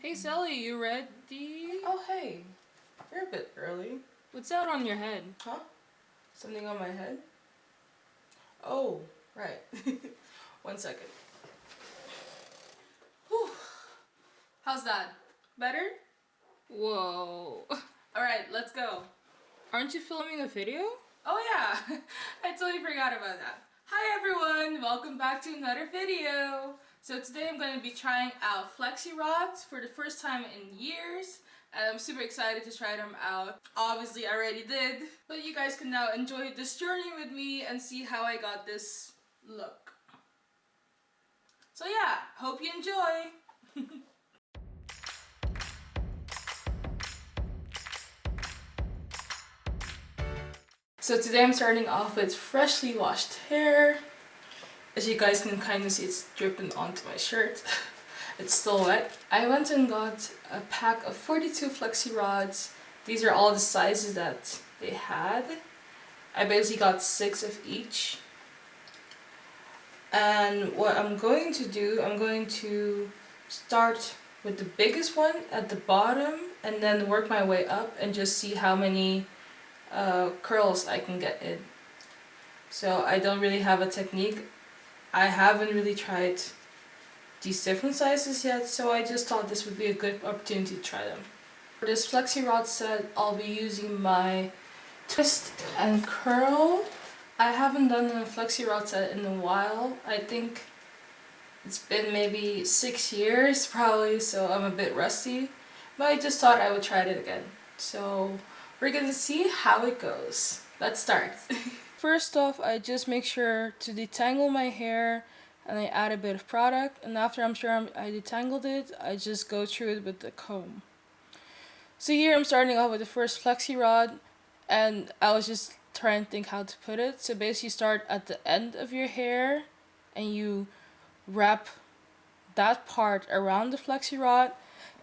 Hey Sally, you ready? Oh hey, you're a bit early. What's that on your head? Huh? Something on my head? Oh, right. 1 second. Whew. How's that? Better? Whoa. Alright, let's go. Aren't you filming a video? Oh yeah, I totally forgot about that. Hi everyone, welcome back to another video. So today I'm going to be trying out Flexi rods for the first time in years. And I'm super excited to try them out. Obviously I already did, but you guys can now enjoy this journey with me and see how I got this look. So yeah, hope you enjoy. So today I'm starting off with freshly washed hair. As you guys can kind of see, it's dripping onto my shirt. It's still wet. I went and got a pack of 42 flexi rods. These are all the sizes that they had. I basically got 6 of each. And what I'm going to do, I'm going to start with the biggest one at the bottom and then work my way up and just see how many curls I can get in. So I don't really have a technique. I haven't really tried these different sizes yet, so I just thought this would be a good opportunity to try them. For this flexi rod set, I'll be using my twist and curl. I haven't done a flexi rod set in a while. I think it's been maybe 6 years probably, so I'm a bit rusty. But I just thought I would try it again. So we're gonna see how it goes. Let's start. First off, I just make sure to detangle my hair and I add a bit of product, and after I'm sure I detangled it, I just go through it with the comb. So here I'm starting off with the first flexi rod, and I was just trying to think how to put it. So basically you start at the end of your hair and you wrap that part around the flexi rod,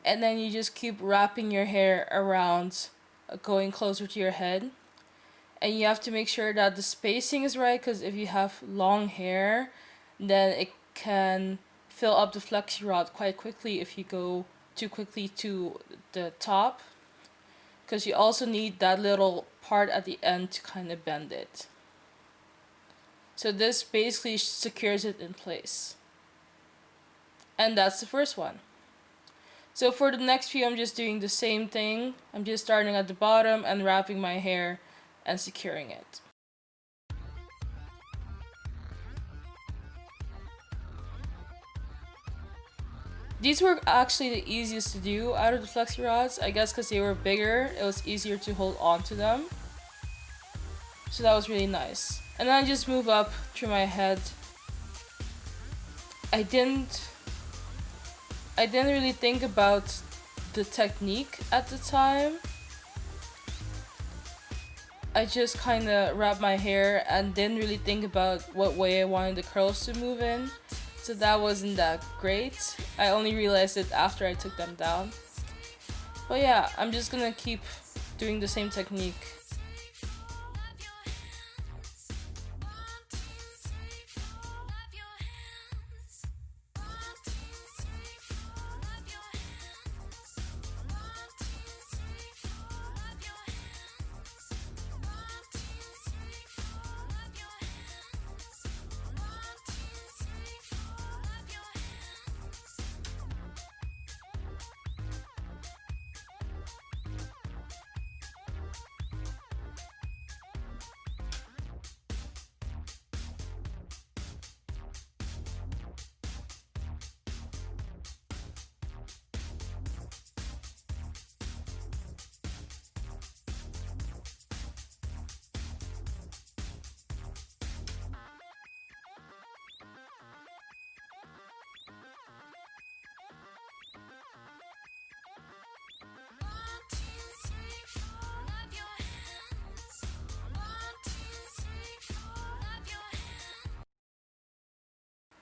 and then you just keep wrapping your hair around, going closer to your head. And you have to make sure that the spacing is right, because if you have long hair, then it can fill up the flexi rod quite quickly if you go too quickly to the top, because you also need that little part at the end to kind of bend it. So this basically secures it in place. And that's the first one. So for the next few, I'm just doing the same thing. I'm just starting at the bottom and wrapping my hair and securing it. These were actually the easiest to do out of the flexi rods, I guess because they were bigger, it was easier to hold on to them. So that was really nice. And then I just move up through my head. I didn't really think about the technique at the time. I just kind of wrapped my hair and didn't really think about what way I wanted the curls to move in. So that wasn't that great. I only realized it after I took them down. But yeah, I'm just gonna keep doing the same technique.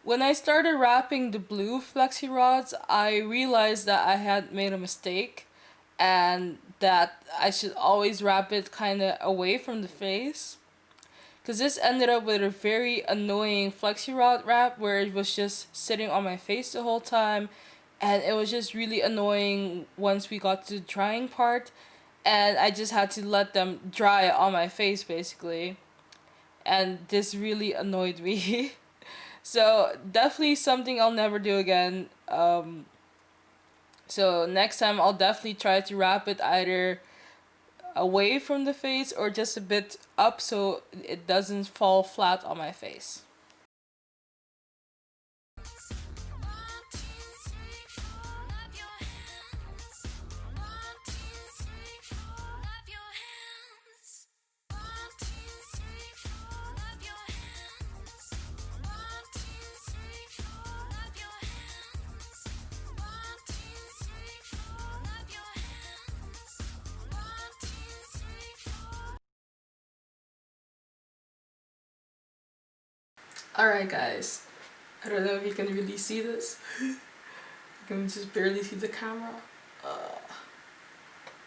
When I started wrapping the blue flexi rods, I realized that I had made a mistake and that I should always wrap it kind of away from the face. Because this ended up with a very annoying flexi rod wrap where it was just sitting on my face the whole time and it was just really annoying once we got to the drying part, and I just had to let them dry on my face basically, and this really annoyed me. So definitely something I'll never do again. So next time I'll definitely try to wrap it either away from the face or just a bit up so it doesn't fall flat on my face. Alright guys, I don't know if you can really see this. You can just barely see the camera.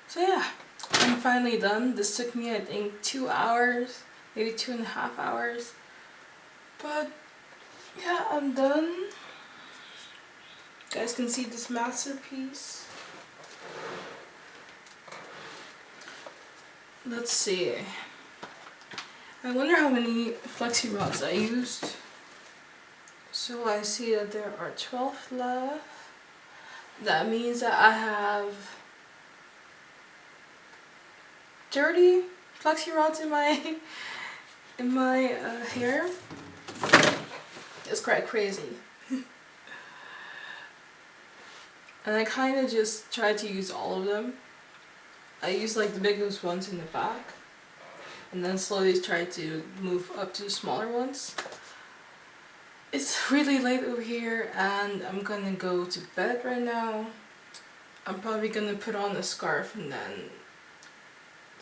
So yeah, I'm finally done. This took me I think 2 hours, maybe 2.5 hours. But yeah, I'm done. You guys can see this masterpiece. Let's see. I wonder how many flexi rods I used. So I see that there are 12 left. That means that I have 30 flexi rods in my hair. It's quite crazy. And I kind of just try to use all of them. I use like the biggest ones in the back, and then slowly try to move up to the smaller ones. It's really late over here and I'm gonna go to bed right now. I'm probably gonna put on a scarf and then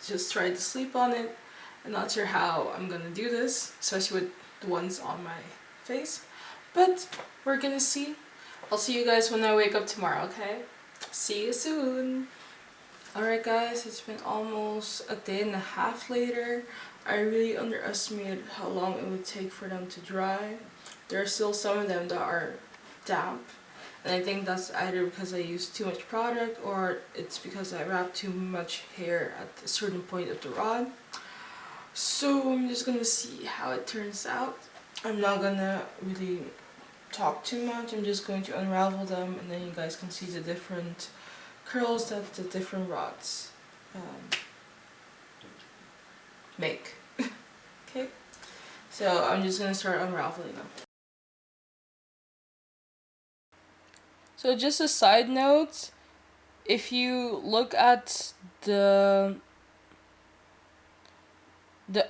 just try to sleep on it. I'm not sure how I'm gonna do this, especially with the ones on my face, but we're gonna see. I'll see you guys when I wake up tomorrow, okay? See you soon! Alright guys, it's been almost a day and a half later. I really underestimated how long it would take for them to dry. There are still some of them that are damp, and I think that's either because I used too much product or it's because I wrapped too much hair at a certain point of the rod. So I'm just gonna see how it turns out. I'm not gonna really talk too much. I'm just going to unravel them and then you guys can see the different curls that the different rods make. Okay, so I'm just gonna start unraveling them. So just a side note, if you look at the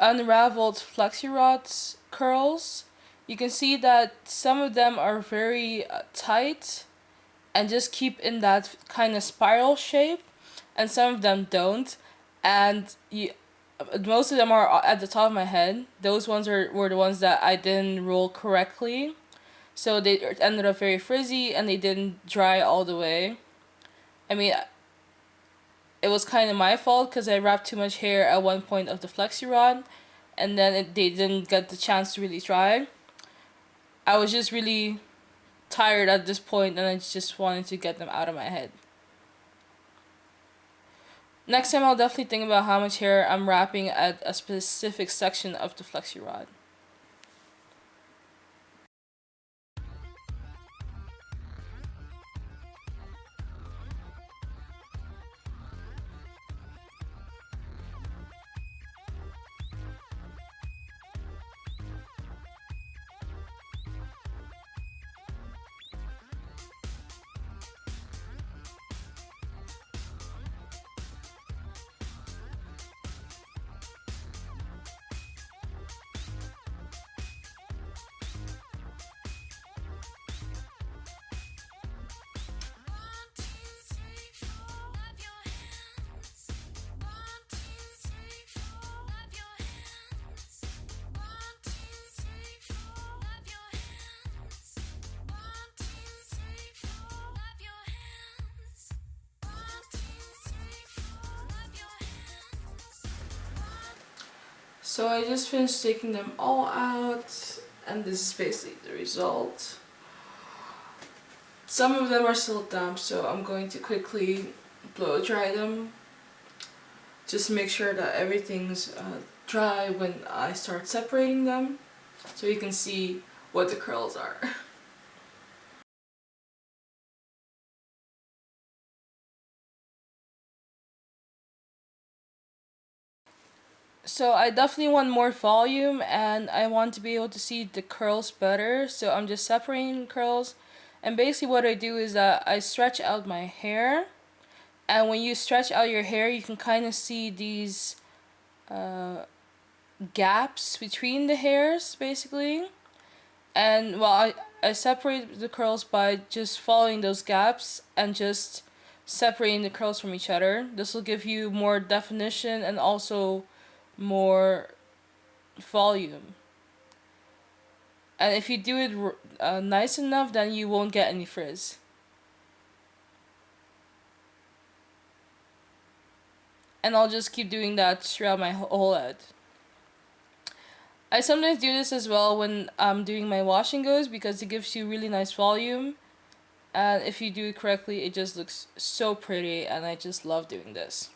unraveled flexi rods curls, you can see that some of them are very tight and just keep in that kind of spiral shape, and some of them don't, and most of them are at the top of my head. Those ones were the ones that I didn't roll correctly, so they ended up very frizzy and they didn't dry all the way. I mean, it was kind of my fault because I wrapped too much hair at one point of the flexi rod, and then they didn't get the chance to really dry. I was just really tired at this point and I just wanted to get them out of my head. Next time I'll definitely think about how much hair I'm wrapping at a specific section of the flexi rod. So I just finished taking them all out, and this is basically the result. Some of them are still damp, so I'm going to quickly blow dry them. Just make sure that everything's dry when I start separating them, so you can see what the curls are. So I definitely want more volume and I want to be able to see the curls better, so I'm just separating the curls. And basically what I do is that I stretch out my hair, and when you stretch out your hair you can kind of see these gaps between the hairs basically. And well, I separate the curls by just following those gaps and just separating the curls from each other. This will give you more definition and also more volume. And if you do it nice enough, then you won't get any frizz. And I'll just keep doing that throughout my whole head. I sometimes do this as well when I'm doing my wash and goes because it gives you really nice volume. And if you do it correctly, it just looks so pretty, and I just love doing this.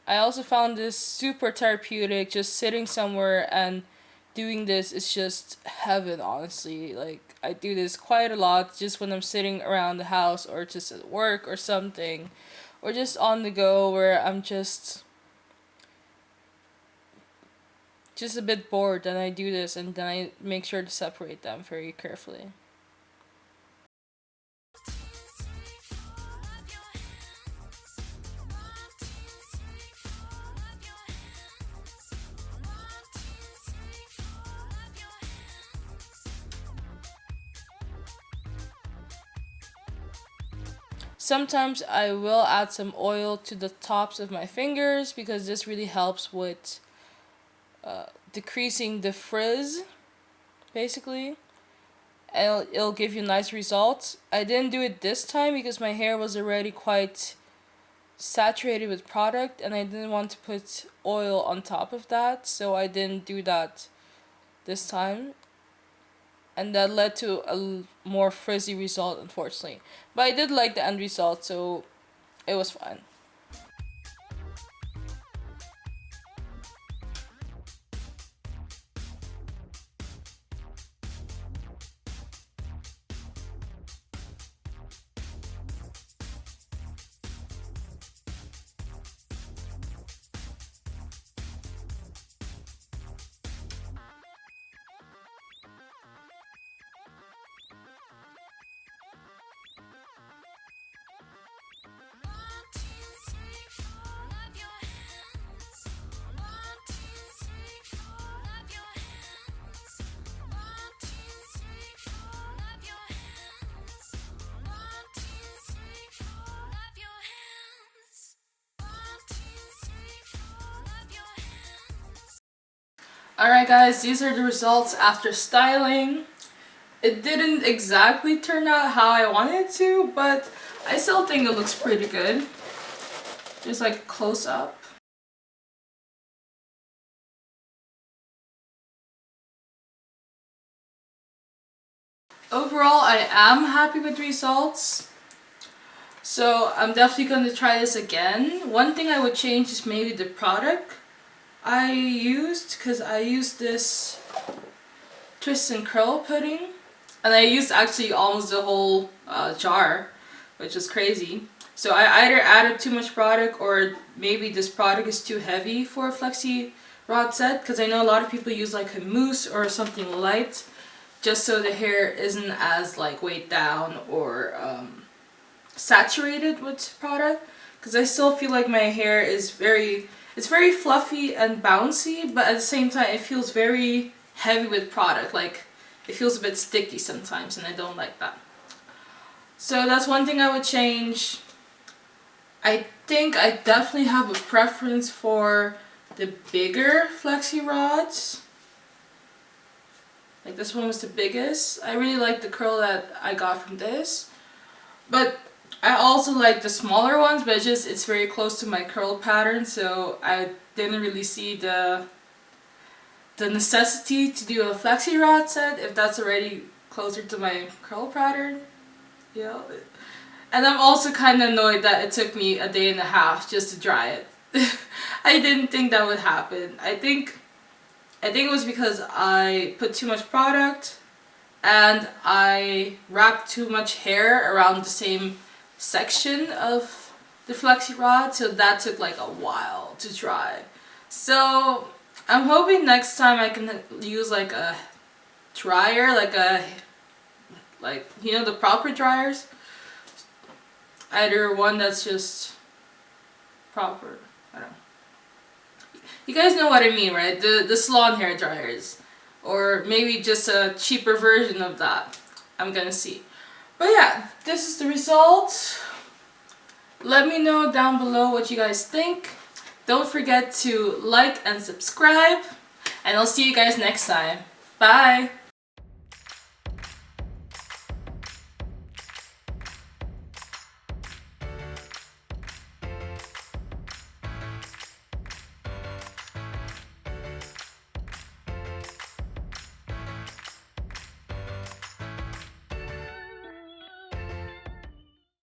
I also found this super therapeutic. Just sitting somewhere and doing this is just heaven, honestly. Like, I do this quite a lot just when I'm sitting around the house or just at work or something, or just on the go where I'm just a bit bored, and I do this, and then I make sure to separate them very carefully. Sometimes I will add some oil to the tops of my fingers because this really helps with decreasing the frizz, basically. And it'll give you nice results. I didn't do it this time because my hair was already quite saturated with product and I didn't want to put oil on top of that, so I didn't do that this time. And that led to a more frizzy result, unfortunately. But I did like the end result, so it was fine. Alright guys, these are the results after styling. It didn't exactly turn out how I wanted it to, but I still think it looks pretty good. Just like close up. Overall, I am happy with the results. So I'm definitely going to try this again. One thing I would change is maybe the product I used, because I used this twist and curl pudding, and I used actually almost the whole jar, which is crazy. So I either added too much product, or maybe this product is too heavy for a flexi rod set, because I know a lot of people use like a mousse or something light just so the hair isn't as like weighed down or saturated with product, because I still feel like my hair is very fluffy and bouncy, but at the same time it feels very heavy with product. Like, it feels a bit sticky sometimes, and I don't like that. So that's one thing I would change. I think I definitely have a preference for the bigger flexi rods. Like, this one was the biggest. I really like the curl that I got from this. But I also like the smaller ones, but it's very close to my curl pattern, so I didn't really see the necessity to do a flexi rod set if that's already closer to my curl pattern. Yeah. And I'm also kind of annoyed that it took me a day and a half just to dry it. I didn't think that would happen. I think it was because I put too much product and I wrapped too much hair around the same section of the flexi rod, so that took like a while to dry. So I'm hoping next time I can use like a dryer, like you know, the proper dryers. Either one that's just proper. I don't know. You guys know what I mean, right? The salon hair dryers. Or maybe just a cheaper version of that. I'm gonna see. But yeah, this is the result. Let me know down below what you guys think. Don't forget to like and subscribe. And I'll see you guys next time. Bye!